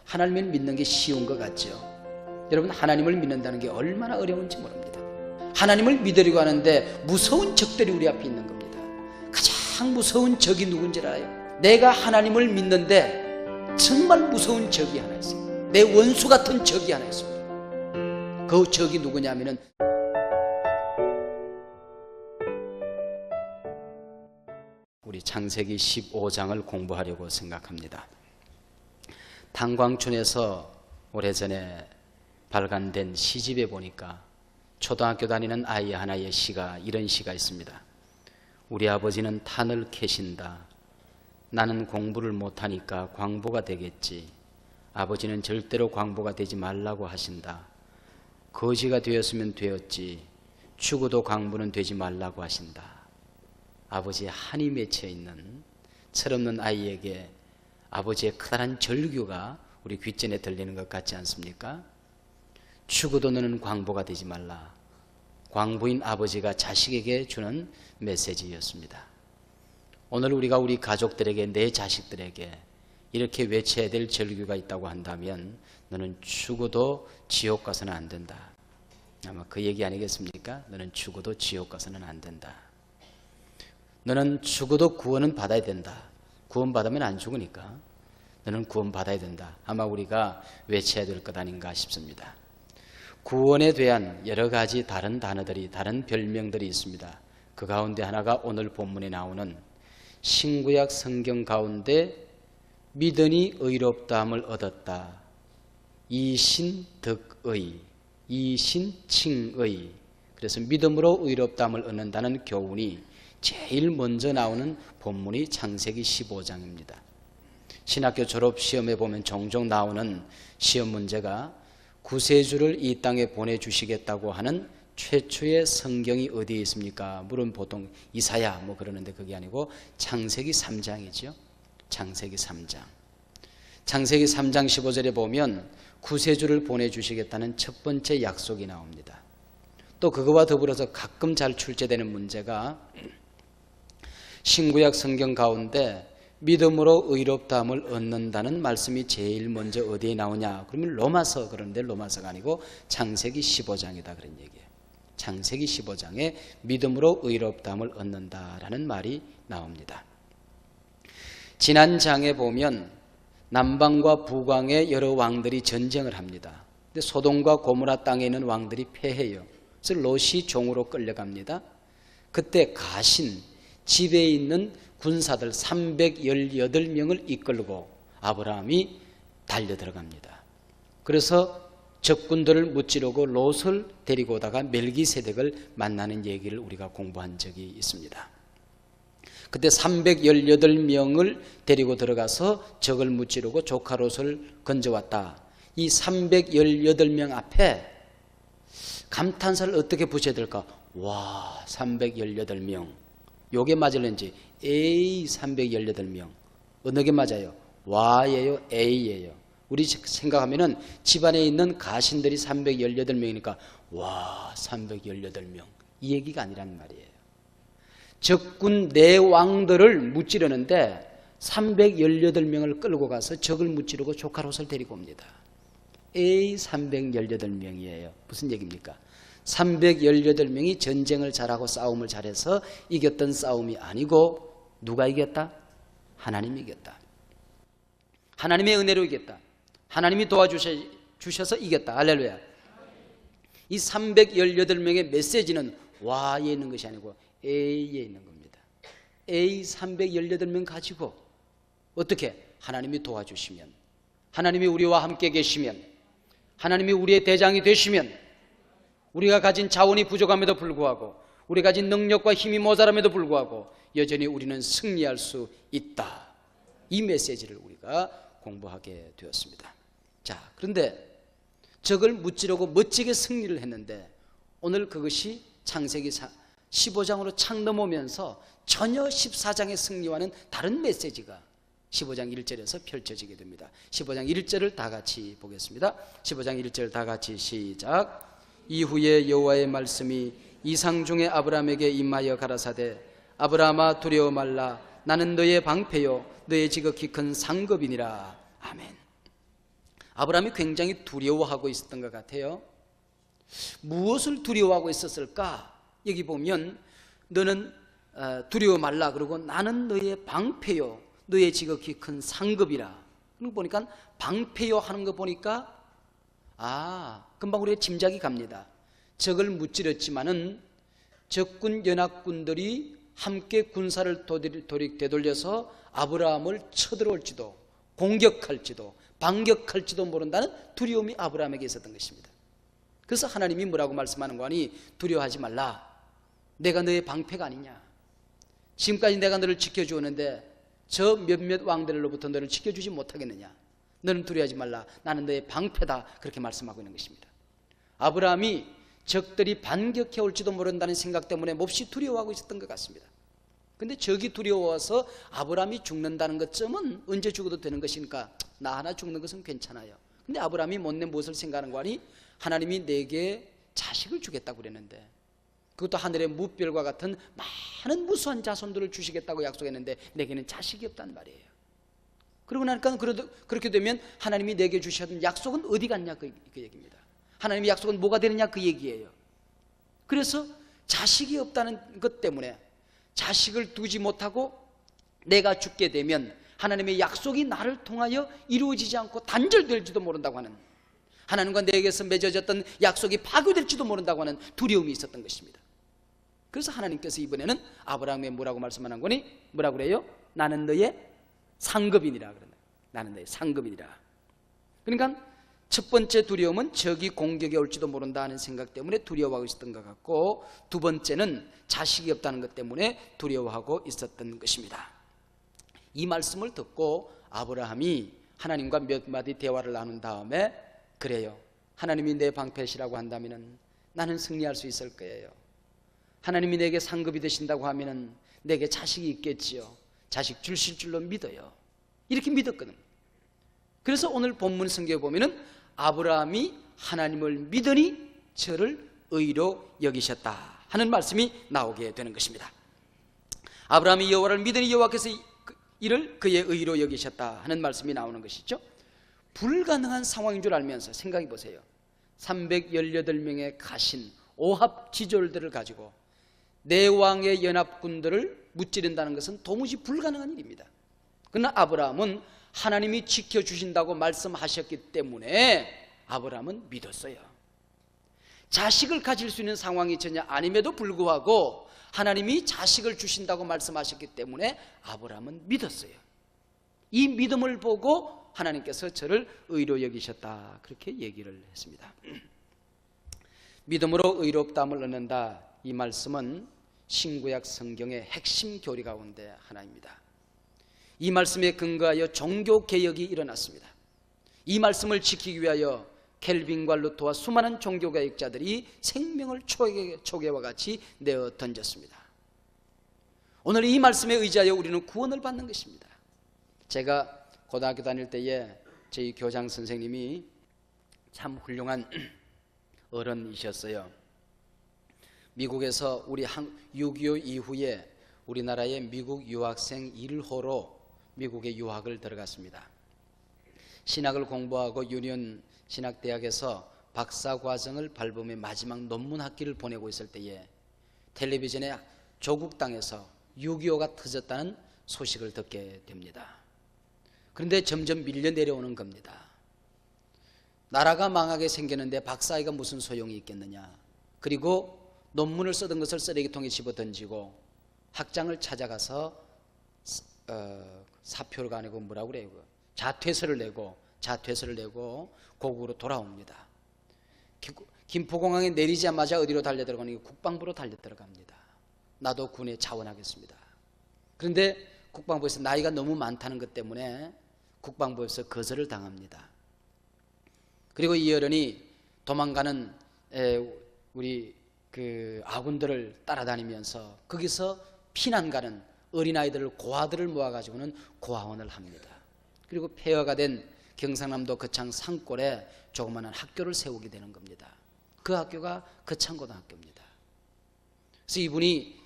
하나님을 믿는 게 쉬운 것 같죠? 여러분, 하나님을 믿는다는 게 얼마나 어려운지 모릅니다. 하나님을 믿으려고 하는데 무서운 적들이 우리 앞에 있는 겁니다. 가장 무서운 적이 누군지 알아요? 내가 하나님을 믿는데 정말 무서운 적이 하나 있습니다. 내 원수 같은 적이 하나 있습니다. 그 적이 누구냐면은 우리 창세기 15장을 공부하려고 생각합니다. 탄광촌에서 오래전에 발간된 시집에 보니까 초등학교 다니는 아이 하나의 시가, 이런 시가 있습니다. 우리 아버지는 탄을 캐신다. 나는 공부를 못하니까 광부가 되겠지. 아버지는 절대로 광부가 되지 말라고 하신다. 거지가 되었으면 되었지. 죽어도 광부는 되지 말라고 하신다. 아버지의 한이 맺혀 있는 철없는 아이에게 아버지의 커다란 절규가 우리 귓전에 들리는 것 같지 않습니까? 죽어도 너는 광부가 되지 말라. 광부인 아버지가 자식에게 주는 메시지였습니다. 오늘 우리가 우리 가족들에게, 내 자식들에게 이렇게 외쳐야 될 절규가 있다고 한다면 너는 죽어도 지옥 가서는 안 된다. 아마 그 얘기 아니겠습니까? 너는 죽어도 지옥 가서는 안 된다. 너는 죽어도 구원은 받아야 된다. 구원 받으면 안 죽으니까 너는 구원 받아야 된다. 아마 우리가 외쳐야 될 것 아닌가 싶습니다. 구원에 대한 여러 가지 다른 단어들이, 다른 별명들이 있습니다. 그 가운데 하나가 오늘 본문에 나오는 신구약 성경 가운데 믿으니 의롭다함을 얻었다. 이신덕의, 이신칭의. 그래서 믿음으로 의롭다함을 얻는다는 교훈이 제일 먼저 나오는 본문이 창세기 15장입니다. 신학교 졸업 시험에 보면 종종 나오는 시험 문제가 구세주를 이 땅에 보내주시겠다고 하는 최초의 성경이 어디에 있습니까? 물은 보통 이사야 뭐 그러는데 그게 아니고 창세기 3장이죠. 창세기 3장. 창세기 3장 15절에 보면 구세주를 보내주시겠다는 첫 번째 약속이 나옵니다. 또 그거와 더불어서 가끔 잘 출제되는 문제가 신구약 성경 가운데 믿음으로 의롭다함을 얻는다는 말씀이 제일 먼저 어디에 나오냐? 그러면 로마서, 그런데 로마서가 아니고 창세기 15장이다 그런 얘기예요. 창세기 15장에 믿음으로 의롭다함을 얻는다라는 말이 나옵니다. 지난 장에 보면 남방과 북왕의 여러 왕들이 전쟁을 합니다. 근데 소돔과 고모라 땅에 있는 왕들이 패해요. 그래서 롯이 종으로 끌려갑니다. 그때 가신 집에 있는 군사들 318명을 이끌고 아브라함이 달려 들어갑니다. 그래서 적군들을 무찌르고 롯을 데리고 오다가 멜기세덱을 만나는 얘기를 우리가 공부한 적이 있습니다. 그때 318명을 데리고 들어가서 적을 무찌르고 조카 롯을 건져왔다. 이 318명 앞에 감탄사를 어떻게 붙여야 될까? 와, 318명. 요게 맞을는지 A 318명. 어느 게 맞아요? 와예요? A예요? 우리 생각하면은 집안에 있는 가신들이 318명이니까 와 318명 이 얘기가 아니란 말이에요. 적군 네 왕들을 무찌르는데 318명을 끌고 가서 적을 무찌르고 조카 롯을 데리고 옵니다. A 318명이에요. 무슨 얘기입니까? 318명이 전쟁을 잘하고 싸움을 잘해서 이겼던 싸움이 아니고 누가 이겼다? 하나님이 이겼다. 하나님의 은혜로 이겼다. 하나님이 도와주셔서 이겼다. 할렐루야. 이 318명의 메시지는 Y에 있는 것이 아니고 A에 있는 겁니다. A 318명 가지고 어떻게? 하나님이 도와주시면, 하나님이 우리와 함께 계시면, 하나님이 우리의 대장이 되시면, 우리가 가진 자원이 부족함에도 불구하고, 우리가 가진 능력과 힘이 모자람에도 불구하고 여전히 우리는 승리할 수 있다. 이 메시지를 우리가 공부하게 되었습니다. 자, 그런데 적을 무찌르고 멋지게 승리를 했는데 오늘 그것이 창세기 15장으로 착 넘어오면서 전혀 14장의 승리와는 다른 메시지가 15장 1절에서 펼쳐지게 됩니다. 15장 1절을 다 같이 보겠습니다. 15장 1절 다 같이 시작. 이후에 여호와의 말씀이 이상 중에 아브라함에게 임하여 가라사대 아브라함아 두려워 말라. 나는 너의 방패요 너의 지극히 큰 상급이니라. 아멘. 아브라함이 굉장히 두려워하고 있었던 것 같아요. 무엇을 두려워하고 있었을까? 여기 보면 너는 두려워 말라 그러고 나는 너의 방패요 너의 지극히 큰 상급이라. 그거 보니까 방패요 하는 거 보니까 금방 우리가 짐작이 갑니다. 적을 무찌렀지만은 적군 연합군들이 함께 군사를 되돌려서 아브라함을 쳐들어올지도 공격할지도 반격할지도 모른다는 두려움이 아브라함에게 있었던 것입니다. 그래서 하나님이 뭐라고 말씀하는 거니? 두려워하지 말라. 내가 너의 방패가 아니냐. 지금까지 내가 너를 지켜주었는데 저 몇몇 왕들로부터 너를 지켜주지 못하겠느냐. 너는 두려워하지 말라. 나는 너의 방패다. 그렇게 말씀하고 있는 것입니다. 아브라함이 적들이 반격해 올지도 모른다는 생각 때문에 몹시 두려워하고 있었던 것 같습니다. 근데 적이 두려워서 아브라함이 죽는다는 것쯤은 언제 죽어도 되는 것이니까 나 하나 죽는 것은 괜찮아요. 근데 아브라함이 못내 무엇을 생각하는 거 아니? 하나님이 내게 자식을 주겠다고 그랬는데 그것도 하늘의 무별과 같은 많은 무수한 자손들을 주시겠다고 약속했는데 내게는 자식이 없단 말이에요. 그러고 나니까 그렇게 되면 하나님이 내게 주셨던 약속은 어디 갔냐 그 얘기입니다. 하나님의 약속은 뭐가 되느냐 그 얘기예요. 그래서 자식이 없다는 것 때문에 자식을 두지 못하고 내가 죽게 되면 하나님의 약속이 나를 통하여 이루어지지 않고 단절될지도 모른다고 하는, 하나님과 내게서 맺어졌던 약속이 파괴될지도 모른다고 하는 두려움이 있었던 것입니다. 그래서 하나님께서 이번에는 아브라함에 뭐라고 말씀하는 거니? 뭐라고 그래요? 나는 너의 상급이니라. 나는 너의 상급이니라. 그러니까 첫 번째 두려움은 적이 공격에 올지도 모른다 하는 생각 때문에 두려워하고 있었던 것 같고, 두 번째는 자식이 없다는 것 때문에 두려워하고 있었던 것입니다. 이 말씀을 듣고 아브라함이 하나님과 몇 마디 대화를 나눈 다음에, 그래요, 하나님이 내 방패시라고 한다면 나는 승리할 수 있을 거예요. 하나님이 내게 상급이 되신다고 하면 내게 자식이 있겠지요. 자식 주실 줄로 믿어요. 이렇게 믿었거든. 그래서 오늘 본문 성경에 보면은 아브라함이 하나님을 믿으니 저를 의로 여기셨다 하는 말씀이 나오게 되는 것입니다. 아브라함이 여호와를 믿으니 여호와께서 이를 그의 의로 여기셨다 하는 말씀이 나오는 것이죠. 불가능한 상황인 줄 알면서 생각해 보세요. 318명의 가신 오합지졸들을 가지고 네 왕의 연합군들을 무찌른다는 것은 도무지 불가능한 일입니다. 그러나 아브라함은 하나님이 지켜주신다고 말씀하셨기 때문에 아브라함은 믿었어요. 자식을 가질 수 있는 상황이 전혀 아님에도 불구하고 하나님이 자식을 주신다고 말씀하셨기 때문에 아브라함은 믿었어요. 이 믿음을 보고 하나님께서 저를 의로 여기셨다, 그렇게 얘기를 했습니다. 믿음으로 의롭다함을 얻는다, 이 말씀은 신구약 성경의 핵심 교리 가운데 하나입니다. 이 말씀에 근거하여 종교개혁이 일어났습니다. 이 말씀을 지키기 위하여 켈빈과 루터와 수많은 종교개혁자들이 생명을 초계와 같이 내어 던졌습니다. 오늘 이 말씀에 의지하여 우리는 구원을 받는 것입니다. 제가 고등학교 다닐 때에 저희 교장 선생님이 참 훌륭한 어른이셨어요. 미국에서 우리 6.25 이후에 우리나라의 미국 유학생 1호로 미국에 유학을 들어갔습니다. 신학을 공부하고 유니온 신학대학에서 박사과정을 밟으며 마지막 논문 학기를 보내고 있을 때에 텔레비전에 조국 땅에서 6.25가 터졌다는 소식을 듣게 됩니다. 그런데 점점 밀려 내려오는 겁니다. 나라가 망하게 생겼는데 박사학위가 무슨 소용이 있겠느냐. 그리고 논문을 쓰던 것을 쓰레기통에 집어던지고 학장을 찾아가서 사표를 아니고 뭐라고 그래요? 자퇴서를 내고 고국으로 돌아옵니다. 김포공항에 내리자마자 어디로 달려들어가니? 국방부로 달려들어갑니다. 나도 군에 자원하겠습니다. 그런데 국방부에서 나이가 너무 많다는 것 때문에 국방부에서 거절을 당합니다. 그리고 이 어른이 도망가는 우리 그 아군들을 따라다니면서 거기서 피난 가는 어린아이들을, 고아들을 모아가지고는 고아원을 합니다. 그리고 폐허가 된 경상남도 거창 산골에 조그마한 학교를 세우게 되는 겁니다. 그 학교가 거창고등학교입니다. 그래서 이분이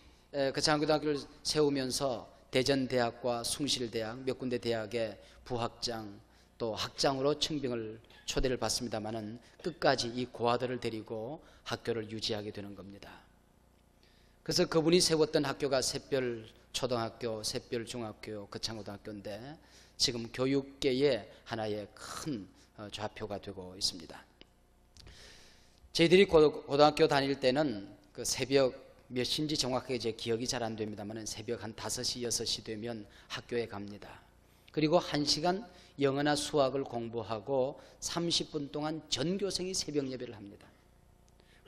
거창고등학교를 세우면서 대전대학과 숭실대학 몇 군데 대학의 부학장, 또 학장으로 청빙을 초대를 받습니다마는 끝까지 이 고아들을 데리고 학교를 유지하게 되는 겁니다. 그래서 그분이 세웠던 학교가 샛별 초등학교, 샛별 중학교, 거창고등학교인데 지금 교육계의 하나의 큰 좌표가 되고 있습니다. 저희들이 고등학교 다닐 때는 그 새벽 몇 시인지 정확하게 제 기억이 잘 안 됩니다만 새벽 한 5시, 6시 되면 학교에 갑니다. 그리고 1시간 영어나 수학을 공부하고 30분 동안 전교생이 새벽 예배를 합니다.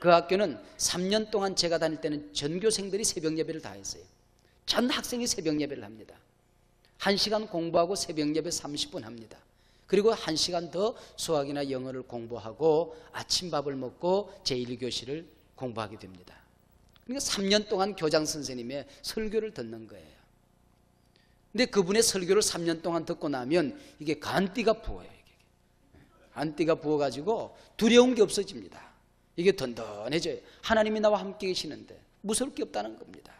그 학교는 3년 동안 제가 다닐 때는 전교생들이 새벽 예배를 다 했어요. 전 학생이 새벽 예배를 합니다. 1시간 공부하고 새벽 예배 30분 합니다. 그리고 1시간 더 수학이나 영어를 공부하고 아침밥을 먹고 제1교시를 공부하게 됩니다. 그러니까 3년 동안 교장 선생님의 설교를 듣는 거예요. 근데 그분의 설교를 3년 동안 듣고 나면 이게 간띠가 부어요. 간띠가 부어가지고 두려운 게 없어집니다. 이게 든든해져요. 하나님이 나와 함께 계시는데 무서울 게 없다는 겁니다.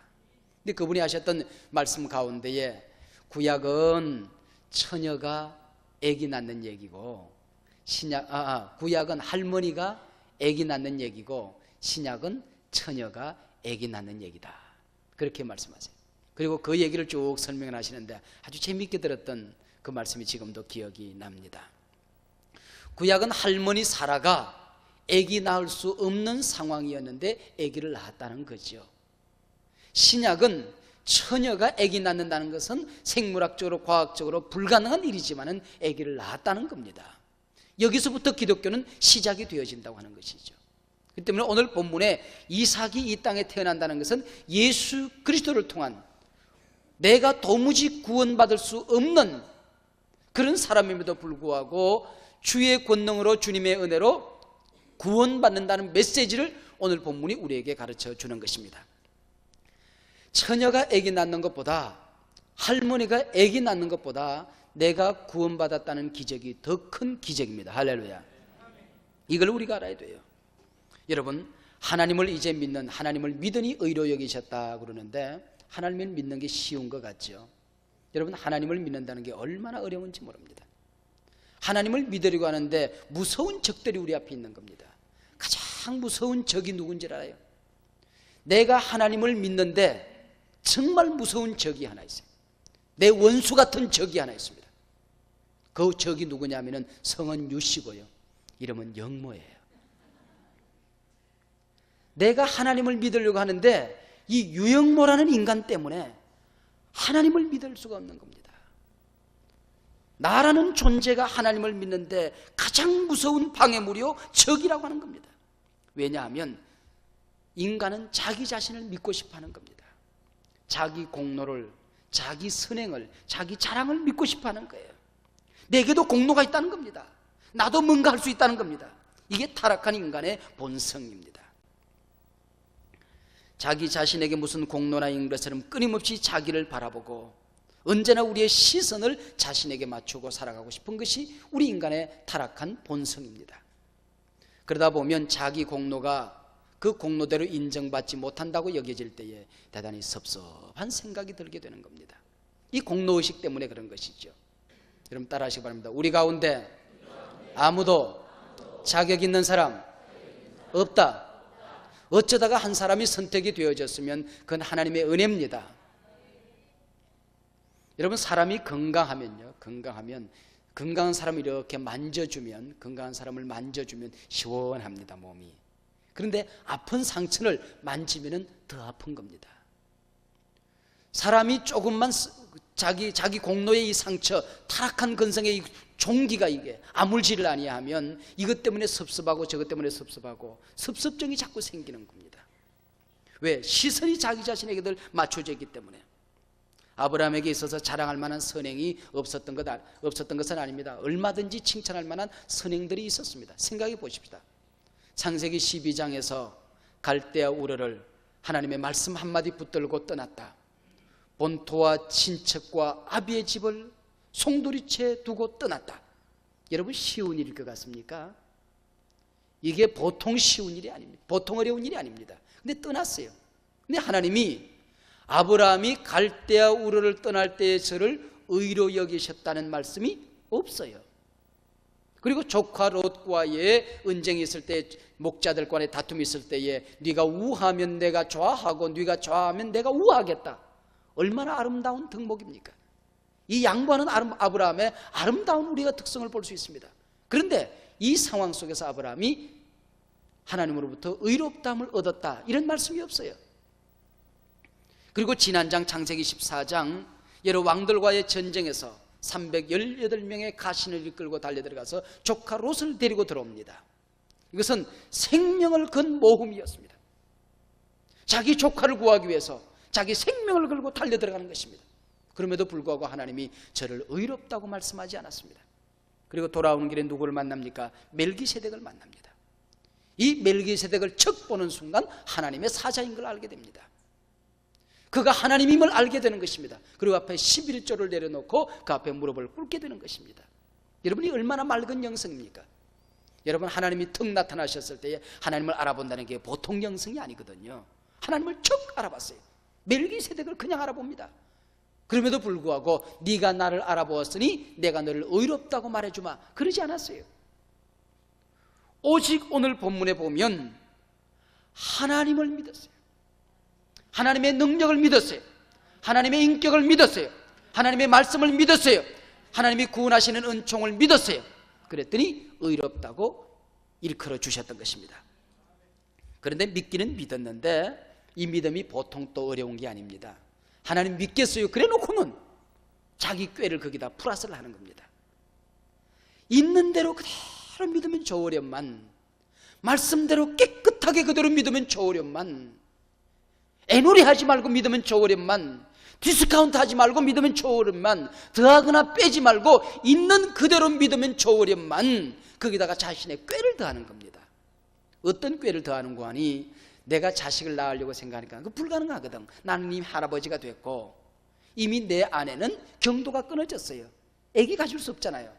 근데 그분이 하셨던 말씀 가운데에 구약은 처녀가 아기 낳는 얘기고 구약은 할머니가 아기 낳는 얘기고 신약은 처녀가 아기 낳는 얘기다. 그렇게 말씀하세요. 그리고 그 얘기를 쭉 설명을 하시는데 아주 재미있게 들었던 그 말씀이 지금도 기억이 납니다. 구약은 할머니 사라가 아기 낳을 수 없는 상황이었는데 아기를 낳았다는 거죠. 신약은 처녀가 아기 낳는다는 것은 생물학적으로 과학적으로 불가능한 일이지만 아기를 낳았다는 겁니다. 여기서부터 기독교는 시작이 되어진다고 하는 것이죠. 그렇기 때문에 오늘 본문에 이삭이 이 땅에 태어난다는 것은 예수 그리스도를 통한 내가 도무지 구원받을 수 없는 그런 사람임에도 불구하고 주의 권능으로 주님의 은혜로 구원받는다는 메시지를 오늘 본문이 우리에게 가르쳐 주는 것입니다. 처녀가 아기 낳는 것보다 할머니가 아기 낳는 것보다 내가 구원받았다는 기적이 더 큰 기적입니다. 할렐루야. 이걸 우리가 알아야 돼요. 여러분, 하나님을 이제 믿는, 하나님을 믿으니 의로 여기셨다 그러는데 하나님을 믿는 게 쉬운 것 같죠. 여러분, 하나님을 믿는다는 게 얼마나 어려운지 모릅니다. 하나님을 믿으려고 하는데 무서운 적들이 우리 앞에 있는 겁니다. 가장 무서운 적이 누군지 알아요? 내가 하나님을 믿는데 정말 무서운 적이 하나 있어요. 내 원수 같은 적이 하나 있습니다. 그 적이 누구냐면 성은 유씨고요, 이름은 영모예요. 내가 하나님을 믿으려고 하는데 이 유영모라는 인간 때문에 하나님을 믿을 수가 없는 겁니다. 나라는 존재가 하나님을 믿는데 가장 무서운 방해물이요, 적이라고 하는 겁니다. 왜냐하면 인간은 자기 자신을 믿고 싶어 하는 겁니다. 자기 공로를, 자기 선행을, 자기 자랑을 믿고 싶어 하는 거예요. 내게도 공로가 있다는 겁니다. 나도 뭔가 할 수 있다는 겁니다. 이게 타락한 인간의 본성입니다. 자기 자신에게 무슨 공로나 있는 것처럼 끊임없이 자기를 바라보고 언제나 우리의 시선을 자신에게 맞추고 살아가고 싶은 것이 우리 인간의 타락한 본성입니다. 그러다 보면 자기 공로가 그 공로대로 인정받지 못한다고 여겨질 때에 대단히 섭섭한 생각이 들게 되는 겁니다. 이 공로의식 때문에 그런 것이죠. 여러분 따라하시기 바랍니다. 우리 가운데 아무도 자격 있는 사람 없다. 어쩌다가 한 사람이 선택이 되어졌으면 그건 하나님의 은혜입니다. 여러분, 사람이 건강하면요, 건강한 사람을 이렇게 만져주면, 건강한 사람을 만져주면 시원합니다, 몸이. 그런데 아픈 상처를 만지면 더 아픈 겁니다. 사람이 조금만 자기 공로의 이 상처, 타락한 근성의 이 종기가 이게 아물지를 아니하면 이것 때문에 섭섭하고 저것 때문에 섭섭하고 섭섭증이 자꾸 생기는 겁니다. 왜? 시선이 자기 자신에게 맞춰져 있기 때문에. 아브라함에게 있어서 자랑할 만한 선행이 없었던 것은 아닙니다. 얼마든지 칭찬할 만한 선행들이 있었습니다. 생각해 보십시다. 창세기 12장에서 갈대아 우르를 하나님의 말씀 한마디 붙들고 떠났다. 본토와 친척과 아비의 집을 송두리째 두고 떠났다. 여러분, 쉬운 일일 것 같습니까? 이게 보통 쉬운 일이 아닙니다. 보통 어려운 일이 아닙니다. 근데 떠났어요. 근데 하나님이 아브라함이 갈대아 우르를 떠날 때의 저를 의로 여기셨다는 말씀이 없어요. 그리고 조카 롯과의 언쟁이 있을 때, 목자들 간에 다툼이 있을 때에 네가 우하면 내가 좌하고 네가 좌하면 내가 우하겠다. 얼마나 아름다운 덕목입니까? 이 양보하는 아브라함의 아름다운 우리가 특성을 볼 수 있습니다. 그런데 이 상황 속에서 아브라함이 하나님으로부터 의롭다함을 얻었다, 이런 말씀이 없어요. 그리고 지난장 창세기 14장 여러 왕들과의 전쟁에서 318명의 가신을 이끌고 달려들어가서 조카 롯을 데리고 들어옵니다. 이것은 생명을 건 모험이었습니다. 자기 조카를 구하기 위해서 자기 생명을 걸고 달려들어가는 것입니다. 그럼에도 불구하고 하나님이 저를 의롭다고 말씀하지 않았습니다. 그리고 돌아오는 길에 누구를 만납니까? 멜기세덱을 만납니다. 이 멜기세덱을 척 보는 순간 하나님의 사자인 걸 알게 됩니다. 그가 하나님임을 알게 되는 것입니다. 그리고 앞에 11조를 내려놓고 그 앞에 무릎을 꿇게 되는 것입니다. 여러분이 얼마나 맑은 영성입니까? 여러분, 하나님이 턱 나타나셨을 때에 하나님을 알아본다는 게 보통 영성이 아니거든요. 하나님을 척 알아봤어요. 멜기세덱을 그냥 알아봅니다. 그럼에도 불구하고 네가 나를 알아보았으니 내가 너를 의롭다고 말해주마, 그러지 않았어요. 오직 오늘 본문에 보면 하나님을 믿었어요. 하나님의 능력을 믿었어요. 하나님의 인격을 믿었어요. 하나님의 말씀을 믿었어요. 하나님이 구원하시는 은총을 믿었어요. 그랬더니 의롭다고 일컬어 주셨던 것입니다. 그런데 믿기는 믿었는데 이 믿음이 보통 또 어려운 게 아닙니다. 하나님 믿겠어요 그래 놓고는 자기 꾀를 거기다 플러스를 하는 겁니다. 있는 대로 그대로 믿으면 좋으련만, 말씀대로 깨끗하게 그대로 믿으면 좋으련만, 애놀이 하지 말고 믿으면 좋으련만, 디스카운트 하지 말고 믿으면 좋으련만, 더하거나 빼지 말고 있는 그대로 믿으면 좋으련만, 거기다가 자신의 꾀를 더하는 겁니다. 어떤 꾀를 더하는 거 하니, 내가 자식을 낳으려고 생각하니까 그거 불가능하거든. 나는 이미 할아버지가 됐고 이미 내 아내는 경도가 끊어졌어요. 아기 가질 수 없잖아요.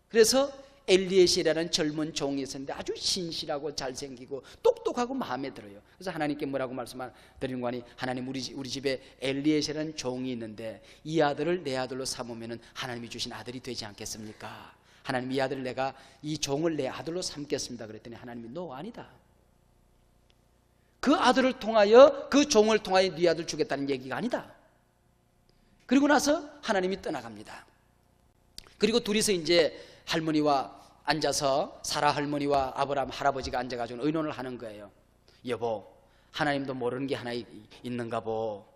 그래서 엘리에셀이라는 젊은 종이 있었는데 아주 신실하고 잘생기고 똑똑하고 마음에 들어요. 그래서 하나님께 뭐라고 말씀드리는 거 아니, 하나님 우리 집에 엘리에셀이라는 종이 있는데 이 아들을 내 아들로 삼으면 하나님이 주신 아들이 되지 않겠습니까? 하나님 이 아들을 내가, 이 종을 내 아들로 삼겠습니다. 그랬더니 하나님이 너 아니다. 그 아들을 통하여, 그 종을 통하여 네 아들 주겠다는 얘기가 아니다. 그리고 나서 하나님이 떠나갑니다. 그리고 둘이서 이제 할머니와 앉아서, 사라 할머니와 아브라함 할아버지가 앉아가지고 의논을 하는 거예요. 여보, 하나님도 모르는 게 하나 있는가 보.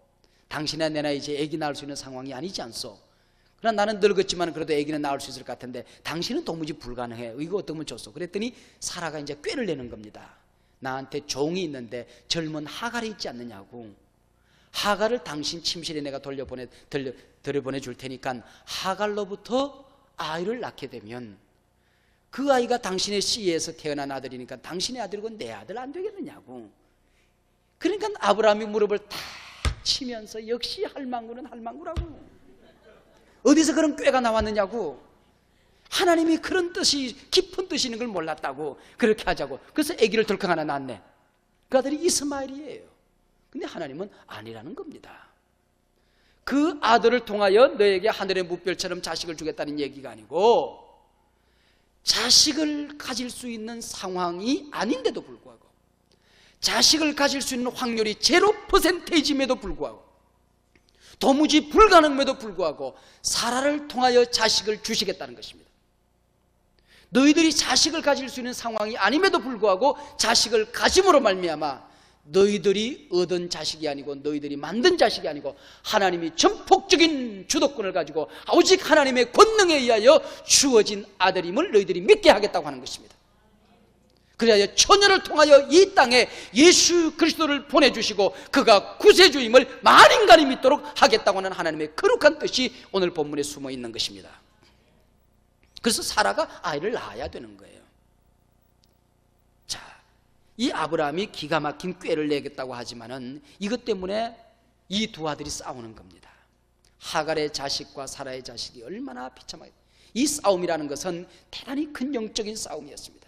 당신이나 내나 이제 아기 낳을 수 있는 상황이 아니지 않소. 그러나 나는 늙었지만 그래도 아기는 낳을 수 있을 것 같은데 당신은 도무지 불가능해. 이거 어떻게 좋소? 그랬더니 사라가 이제 꾀를 내는 겁니다. 나한테 종이 있는데 젊은 하갈이 있지 않느냐고. 하갈을 당신 침실에 내가 들여보내 줄 테니까 하갈로부터 아이를 낳게 되면 그 아이가 당신의 씨에서 태어난 아들이니까 당신의 아들이고 내 아들 안 되겠느냐고. 그러니까 아브라함이 무릎을 탁 치면서 역시 할망구는 할망구라고. 어디서 그런 꾀가 나왔느냐고. 하나님이 그런 뜻이, 깊은 뜻이 있는 걸 몰랐다고. 그렇게 하자고. 그래서 아기를 덜컥 하나 낳네. 그 아들이 이스마엘이에요. 근데 하나님은 아니라는 겁니다. 그 아들을 통하여 너에게 하늘의 무별처럼 자식을 주겠다는 얘기가 아니고, 자식을 가질 수 있는 상황이 아닌데도 불구하고, 자식을 가질 수 있는 확률이 0%임에도 불구하고, 도무지 불가능임에도 불구하고 사라를 통하여 자식을 주시겠다는 것입니다. 너희들이 자식을 가질 수 있는 상황이 아님에도 불구하고 자식을 가짐으로 말미암아 너희들이 얻은 자식이 아니고 너희들이 만든 자식이 아니고 하나님이 전폭적인 주도권을 가지고 오직 하나님의 권능에 의하여 주어진 아들임을 너희들이 믿게 하겠다고 하는 것입니다. 그래야 처녀를 통하여 이 땅에 예수 그리스도를 보내주시고 그가 구세주임을 만인간이 믿도록 하겠다고 하는 하나님의 거룩한 뜻이 오늘 본문에 숨어 있는 것입니다. 그래서 사라가 아이를 낳아야 되는 거예요. 자, 이 아브라함이 기가 막힌 꾀를 내겠다고 하지만은 이것 때문에 이 두 아들이 싸우는 겁니다. 하갈의 자식과 사라의 자식이 얼마나 비참하게, 이 싸움이라는 것은 대단히 큰 영적인 싸움이었습니다.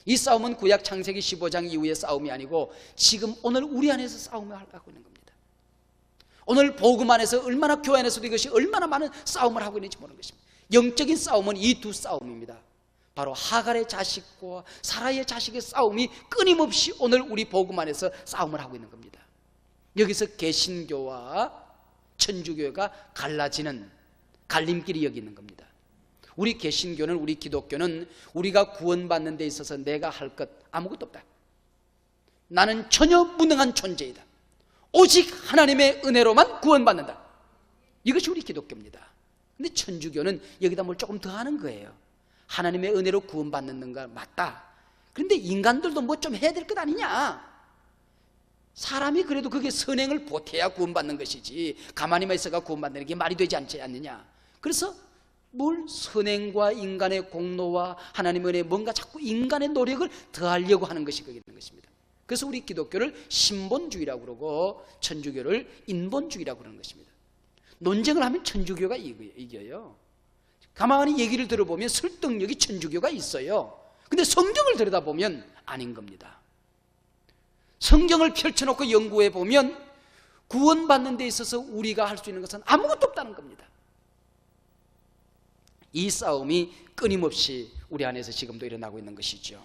이 싸움은 구약 창세기 15장 이후의 싸움이 아니고 지금 오늘 우리 안에서 싸움을 하고 있는 겁니다. 오늘 복음 안에서 얼마나, 교회 안에서도 이것이 얼마나 많은 싸움을 하고 있는지 모르는 것입니다. 영적인 싸움은 이 두 싸움입니다. 바로 하갈의 자식과 사라의 자식의 싸움이 끊임없이 오늘 우리 복음 안에서 싸움을 하고 있는 겁니다. 여기서 개신교와 천주교가 갈라지는 갈림길이 여기 있는 겁니다. 우리 개신교는, 우리 기독교는 우리가 구원받는 데 있어서 내가 할 것 아무것도 없다. 나는 전혀 무능한 존재이다. 오직 하나님의 은혜로만 구원받는다. 이것이 우리 기독교입니다. 근데 천주교는 여기다 뭘 조금 더 하는 거예요. 하나님의 은혜로 구원받는 거 맞다. 그런데 인간들도 뭐 좀 해야 될 것 아니냐. 사람이 그래도 그게 선행을 보태야 구원받는 것이지 가만히만 있어가 구원받는 게 말이 되지 않지 않느냐. 그래서 뭘 선행과 인간의 공로와 하나님의 은혜, 뭔가 자꾸 인간의 노력을 더하려고 하는 것이 거기 있는 것입니다. 그래서 우리 기독교를 신본주의라고 그러고 천주교를 인본주의라고 그러는 것입니다. 논쟁을 하면 천주교가 이겨요. 가만히 얘기를 들어보면 설득력이 천주교가 있어요. 근데 성경을 들여다보면 아닌 겁니다. 성경을 펼쳐놓고 연구해 보면 구원받는 데 있어서 우리가 할 수 있는 것은 아무것도 없다는 겁니다. 이 싸움이 끊임없이 우리 안에서 지금도 일어나고 있는 것이죠.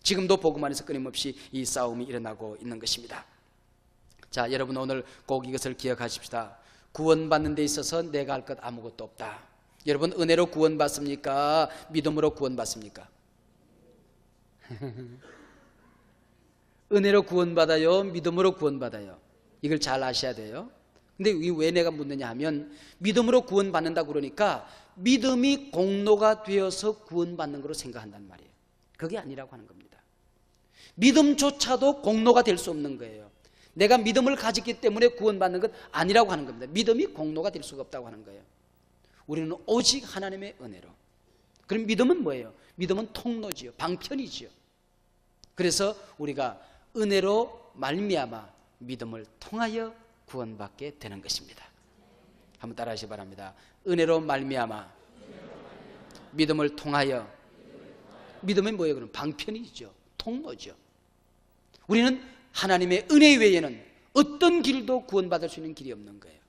지금도 복음 안에서 끊임없이 이 싸움이 일어나고 있는 것입니다. 자, 여러분 오늘 꼭 이것을 기억하십시다. 구원받는 데 있어서 내가 할 것 아무것도 없다. 여러분 은혜로 구원받습니까? 믿음으로 구원받습니까? 은혜로 구원받아요? 믿음으로 구원받아요? 이걸 잘 아셔야 돼요. 근데 왜 내가 묻느냐 하면 믿음으로 구원받는다 그러니까 믿음이 공로가 되어서 구원받는 거로 생각한단 말이에요. 그게 아니라고 하는 겁니다. 믿음조차도 공로가 될 수 없는 거예요. 내가 믿음을 가졌기 때문에 구원받는 것 아니라고 하는 겁니다. 믿음이 공로가 될 수가 없다고 하는 거예요. 우리는 오직 하나님의 은혜로. 그럼 믿음은 뭐예요? 믿음은 통로지요, 방편이지요. 그래서 우리가 은혜로 말미암아 믿음을 통하여 구원받게 되는 것입니다. 한번 따라하시기 바랍니다. 은혜로 말미암아 믿음을 통하여. 믿음은 뭐예요? 그럼 방편이죠, 통로죠. 우리는 하나님의 은혜 외에는 어떤 길도 구원받을 수 있는 길이 없는 거예요.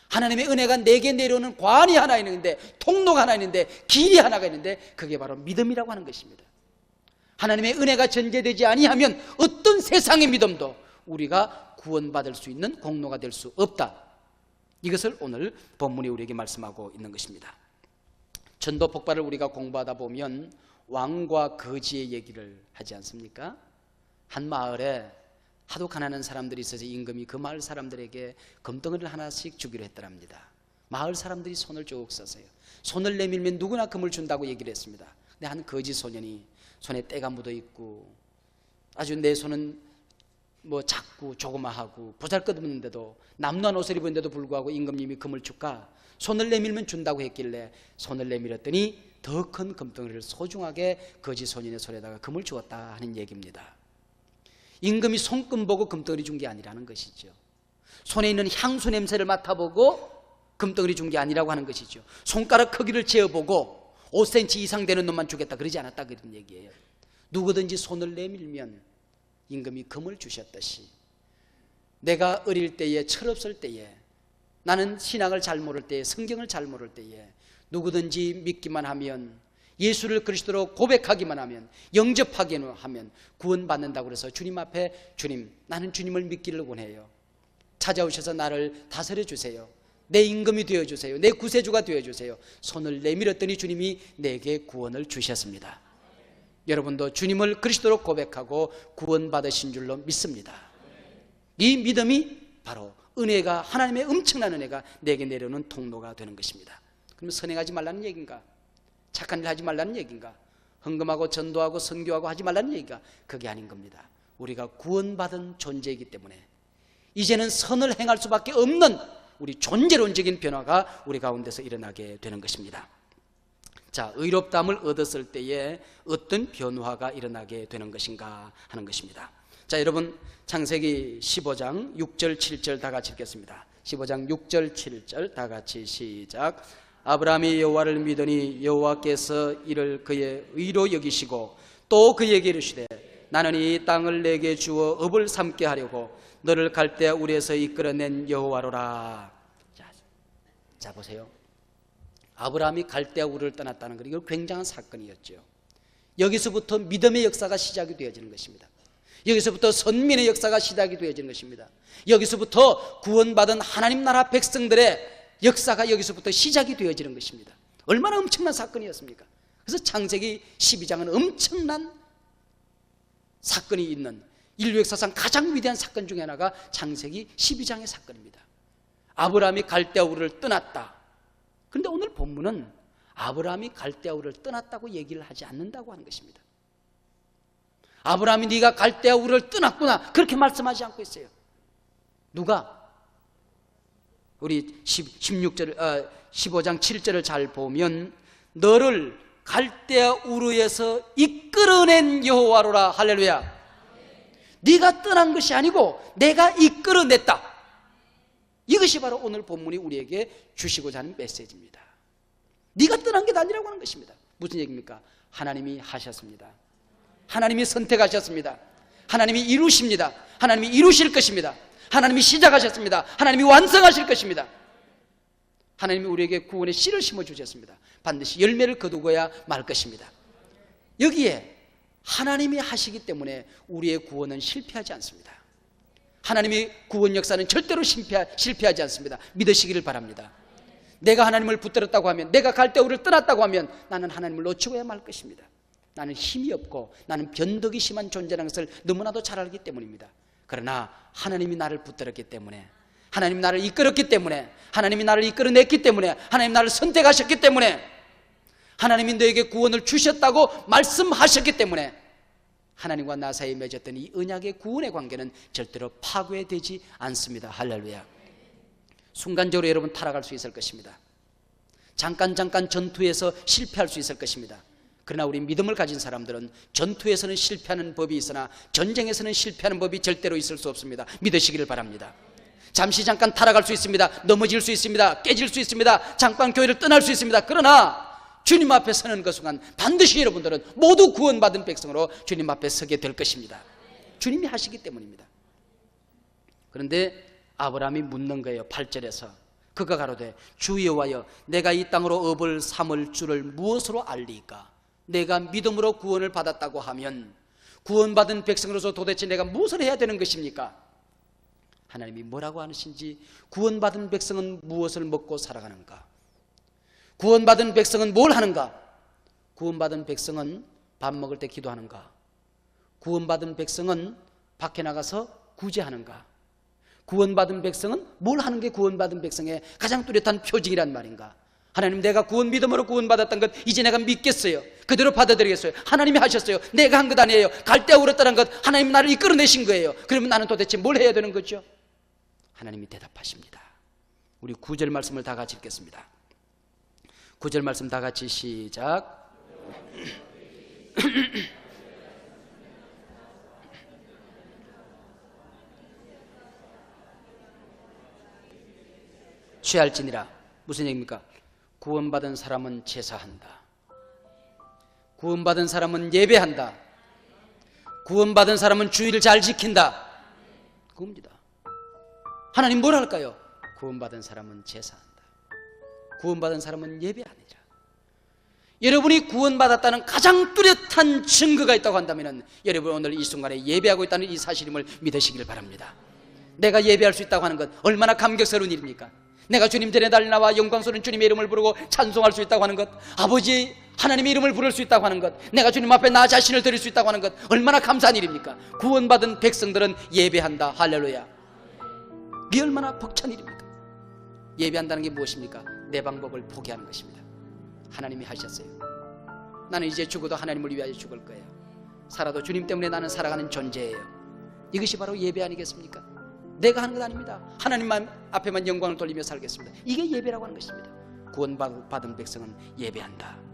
하나님의 은혜가 내게 내려오는 관이 하나 있는데, 통로가 하나 있는데, 길이 하나가 있는데 그게 바로 믿음이라고 하는 것입니다. 하나님의 은혜가 전제되지 아니하면 어떤 세상의 믿음도 우리가 구원받을 수 있는 공로가 될 수 없다. 이것을 오늘 본문이 우리에게 말씀하고 있는 것입니다. 전도 폭발을 우리가 공부하다 보면 왕과 거지의 얘기를 하지 않습니까? 한 마을에 하도 가난한 사람들이 있어서 임금이 그 마을 사람들에게 금덩이를 하나씩 주기로 했더랍니다. 마을 사람들이 손을 쭉 써서요. 손을 내밀면 누구나 금을 준다고 얘기를 했습니다. 근데 한 거지 소년이 손에 때가 묻어 있고 아주 내 손은 뭐 작고 조그마하고 보잘것없는데도 남루한 옷을 입었는데도 불구하고 임금님이 금을 줄까? 손을 내밀면 준다고 했길래 손을 내밀었더니 더 큰 금덩이를 소중하게 거지 소년의 손에다가 금을 주었다 하는 얘기입니다. 임금이 손금 보고 금덩이를 준 게 아니라는 것이죠. 손에 있는 향수 냄새를 맡아보고 금덩이를 준 게 아니라고 하는 것이죠. 손가락 크기를 재어보고 5cm 이상 되는 놈만 주겠다 그러지 않았다 그런 얘기예요. 누구든지 손을 내밀면 임금이 금을 주셨듯이 내가 어릴 때에, 철없을 때에, 나는 신앙을 잘 모를 때에, 성경을 잘 모를 때에 누구든지 믿기만 하면, 예수를 그리스도로 고백하기만 하면, 영접하기만 하면 구원받는다고 그래서 주님 앞에, 주님, 나는 주님을 믿기를 원해요. 찾아오셔서 나를 다스려 주세요. 내 임금이 되어주세요. 내 구세주가 되어주세요. 손을 내밀었더니 주님이 내게 구원을 주셨습니다. 여러분도 주님을 그리스도로 고백하고 구원받으신 줄로 믿습니다. 이 믿음이 바로 은혜가, 하나님의 엄청난 은혜가 내게 내려오는 통로가 되는 것입니다. 그러면 선행하지 말라는 얘기인가? 착한 일 하지 말라는 얘기인가? 헌금하고 전도하고 선교하고 하지 말라는 얘기가 그게 아닌 겁니다. 우리가 구원받은 존재이기 때문에 이제는 선을 행할 수밖에 없는 우리 존재론적인 변화가 우리 가운데서 일어나게 되는 것입니다. 자, 의롭다함을 얻었을 때에 어떤 변화가 일어나게 되는 것인가 하는 것입니다. 자, 여러분 창세기 15장 6절 7절 다 같이 읽겠습니다. 15장 6절 7절 다 같이 시작. 아브라함이 여호와를 믿으니 여호와께서 이를 그의 의로 여기시고 또 그에게 이르시되 나는 이 땅을 내게 주어 업을 삼게 하려고 너를 갈대아 우리에서 이끌어낸 여호와로라. 자 보세요. 아브라함이 갈대아 우르를 떠났다는 것, 이거 굉장한 사건이었죠. 여기서부터 믿음의 역사가 시작이 되어지는 것입니다. 여기서부터 선민의 역사가 시작이 되어지는 것입니다. 여기서부터 구원받은 하나님 나라 백성들의 역사가 여기서부터 시작이 되어지는 것입니다. 얼마나 엄청난 사건이었습니까? 그래서 창세기 12장은 엄청난 사건이 있는 인류 역사상 가장 위대한 사건 중에 하나가 창세기 12장의 사건입니다. 아브라함이 갈대아 우르를 떠났다. 그런데 오늘 본문은 아브라함이 갈대아 우르를 떠났다고 얘기를 하지 않는다고 하는 것입니다. 아브라함이 네가 갈대아 우르를 떠났구나 그렇게 말씀하지 않고 있어요. 누가? 우리 15장 7절을 잘 보면 너를 갈대아 우르에서 이끌어낸 여호와로라. 할렐루야. 네가 떠난 것이 아니고 내가 이끌어냈다. 이것이 바로 오늘 본문이 우리에게 주시고자 하는 메시지입니다. 네가 떠난 게 아니라고 하는 것입니다. 무슨 얘기입니까? 하나님이 하셨습니다. 하나님이 선택하셨습니다. 하나님이 이루십니다. 하나님이 이루실 것입니다. 하나님이 시작하셨습니다. 하나님이 완성하실 것입니다. 하나님이 우리에게 구원의 씨를 심어주셨습니다. 반드시 열매를 거두어야 말 것입니다. 여기에 하나님이 하시기 때문에 우리의 구원은 실패하지 않습니다. 하나님의 구원 역사는 절대로 실패하지 않습니다. 믿으시기를 바랍니다. 내가 하나님을 붙들었다고 하면, 내가 갈대아 우르를 떠났다고 하면 나는 하나님을 놓치고야 말 것입니다. 나는 힘이 없고 나는 변덕이 심한 존재라는 것을 너무나도 잘 알기 때문입니다. 그러나 하나님이 나를 붙들었기 때문에, 하나님이 나를 이끌었기 때문에, 하나님이 나를 이끌어냈기 때문에, 하나님이 나를 선택하셨기 때문에, 하나님이 너에게 구원을 주셨다고 말씀하셨기 때문에 하나님과 나 사이에 맺었던 이 언약의 구원의 관계는 절대로 파괴되지 않습니다. 할렐루야. 순간적으로 여러분 타락할 수 있을 것입니다. 잠깐 전투에서 실패할 수 있을 것입니다. 그러나 우리 믿음을 가진 사람들은 전투에서는 실패하는 법이 있으나 전쟁에서는 실패하는 법이 절대로 있을 수 없습니다. 믿으시기를 바랍니다. 잠깐 타락할 수 있습니다. 넘어질 수 있습니다. 깨질 수 있습니다. 잠깐 교회를 떠날 수 있습니다. 그러나 주님 앞에 서는 그 순간 반드시 여러분들은 모두 구원받은 백성으로 주님 앞에 서게 될 것입니다. 주님이 하시기 때문입니다. 그런데 아브라함이 묻는 거예요. 8절에서 그가 가로되 주 여호와여 내가 이 땅으로 업을 삼을 줄을 무엇으로 알리까? 내가 믿음으로 구원을 받았다고 하면 구원받은 백성으로서 도대체 내가 무엇을 해야 되는 것입니까? 하나님이 뭐라고 하시는지, 구원받은 백성은 무엇을 먹고 살아가는가? 구원받은 백성은 뭘 하는가? 구원받은 백성은 밥 먹을 때 기도하는가? 구원받은 백성은 밖에 나가서 구제하는가? 구원받은 백성은 뭘 하는 게 구원받은 백성의 가장 뚜렷한 표징이란 말인가? 하나님, 내가 믿음으로 구원받았던 것 이제 내가 믿겠어요. 그대로 받아들이겠어요. 하나님이 하셨어요. 내가 한 것 아니에요. 갈대아 우르 떠난 것 하나님 나를 이끌어내신 거예요. 그러면 나는 도대체 뭘 해야 되는 거죠? 하나님이 대답하십니다. 우리 9절 말씀을 다 같이 읽겠습니다. 9절 말씀 다 같이 시작. 취할지니라. 무슨 얘기입니까? 구원받은 사람은 제사한다. 구원받은 사람은 예배한다. 구원받은 사람은 주의를 잘 지킨다. 그겁니다. 하나님 뭘 할까요? 구원받은 사람은 제사한다. 구원받은 사람은 예배하니라. 여러분이 구원받았다는 가장 뚜렷한 증거가 있다고 한다면 여러분 오늘 이 순간에 예배하고 있다는 이 사실임을 믿으시길 바랍니다. 내가 예배할 수 있다고 하는 것 얼마나 감격스러운 일입니까? 내가 주님 전에 날 나와 영광스러운 주님의 이름을 부르고 찬송할 수 있다고 하는 것, 아버지 하나님의 이름을 부를 수 있다고 하는 것, 내가 주님 앞에 나 자신을 드릴 수 있다고 하는 것 얼마나 감사한 일입니까? 구원받은 백성들은 예배한다. 할렐루야. 이게 얼마나 벅찬 일입니까? 예배한다는 게 무엇입니까? 내 방법을 포기하는 것입니다. 하나님이 하셨어요. 나는 이제 죽어도 하나님을 위하여 죽을 거예요. 살아도 주님 때문에 나는 살아가는 존재예요. 이것이 바로 예배 아니겠습니까? 내가 하는 것 아닙니다. 하나님 앞에만 영광을 돌리며 살겠습니다. 이게 예배라고 하는 것입니다. 구원받은 백성은 예배한다.